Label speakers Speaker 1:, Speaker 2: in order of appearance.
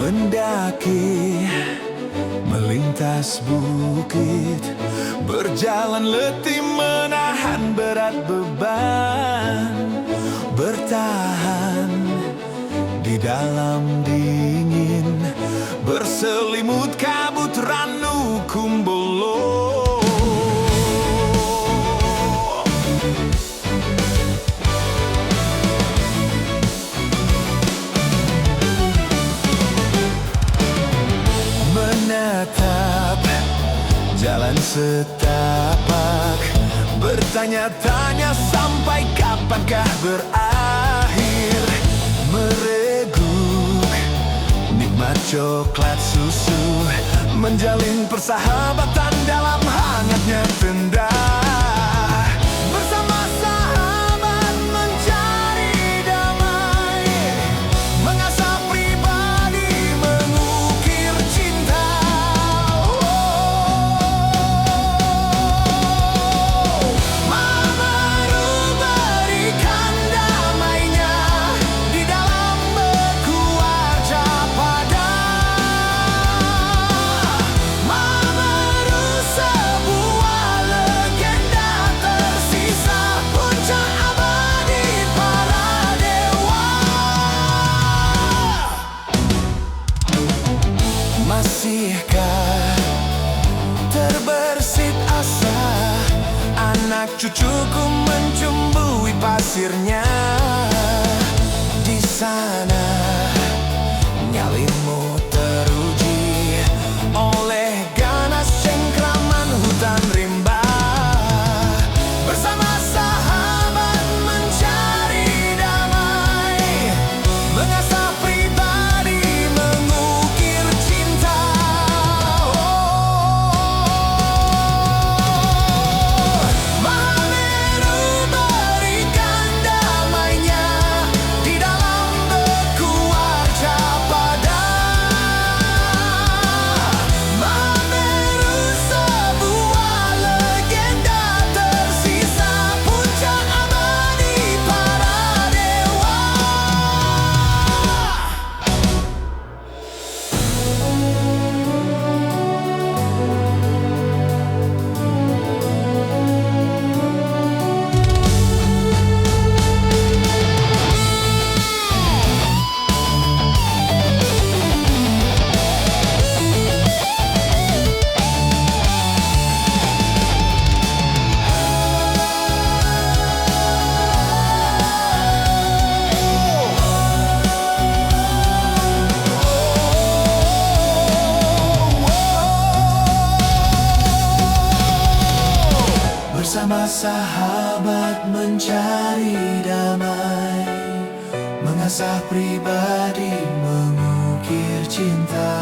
Speaker 1: Mendaki, melintas bukit, berjalan letih menahan berat beban, bertahan di dalam dingin, berselimut kabut Ranu Kumbolo. Menatap jalan setapak, bertanya-tanya sampai kapankah berakhir. Mereguk nikmat coklat susu, menjalin persahabatan dalam hangatnya tenda. Bersama sahabat mencari damai, mengasah pribadi, mengukir cinta. Malam baru berikan damainya di dalam beku arca pada. Malam baru sebuah legenda tersisa, puncak abadi para dewa. Masihkah terbersit asa, anak cucuku mencumbui pasirnya. Di sana nyalimu teruji oleh ganas cengkraman hutan rimba. Bersama sahabat mencari damai, mengasah pribadi, mengukir cinta. Mahameru berikan damainya di dalam beku arca pada. Mahameru sebuah legenda tersisa, puncak abadi para dewa. Bersama sahabat mencari damai, mengasah pribadi, mengukir cinta.